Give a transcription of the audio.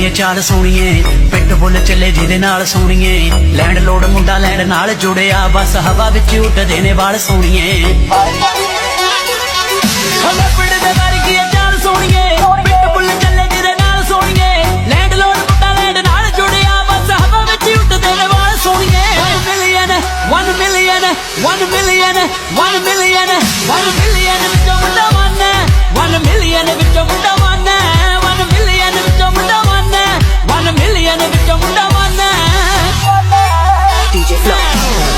ਏ ਚਾਲ ਸੋਣੀਏ ਪਿੱਟ ਬੁੱਲ ਚੱਲੇ ਜਿਹਦੇ ਨਾਲ ਸੋਣੀਏ ਲੈਂਡ ਲੋਡ ਮੁੰਡਾ ਲੈਂਡ ਨਾਲ ਜੁੜਿਆ ਬਸ ਹਵਾ ਵਿੱਚ ਉੱਡਦੇ ਨੇ ਵਾਲ ਸੋਣੀਏ ਲੱਪੜ ਦੇ ਵਰਗੀ ਏ ਚਾਲ ਸੋਣੀਏ ਪਿੱਟ ਬੁੱਲ ਚੱਲੇ ਜਿਹਦੇ ਨਾਲ ਸੋਣੀਏ ਲੈਂਡ ਲੋਡ ਮੁੰਡਾ ਲੈਂਡ ਨਾਲ ਜੁੜਿਆ ਬਸ ਹਵਾ ਵਿੱਚ ਉੱਡਦੇ ਨੇ ਵਾਲ ਸੋਣੀਏ 1 million 1 million 1 million 1 million 1 million ਵਿੱਚੋਂ ਮੁੰਡਾ ਵਨ 1 ਮਿਲੀਅਨ ਵਿੱਚੋਂ ਮੁੰਡਾ ਵਨ 1 ਮਿਲੀਅਨ ਵਿੱਚੋਂ ਮੁੰਡਾ ਵਨ 1 ਮਿਲੀਅਨ ਵਿੱਚੋਂ ਮੁੰਡਾ ਵਨ DJ Flow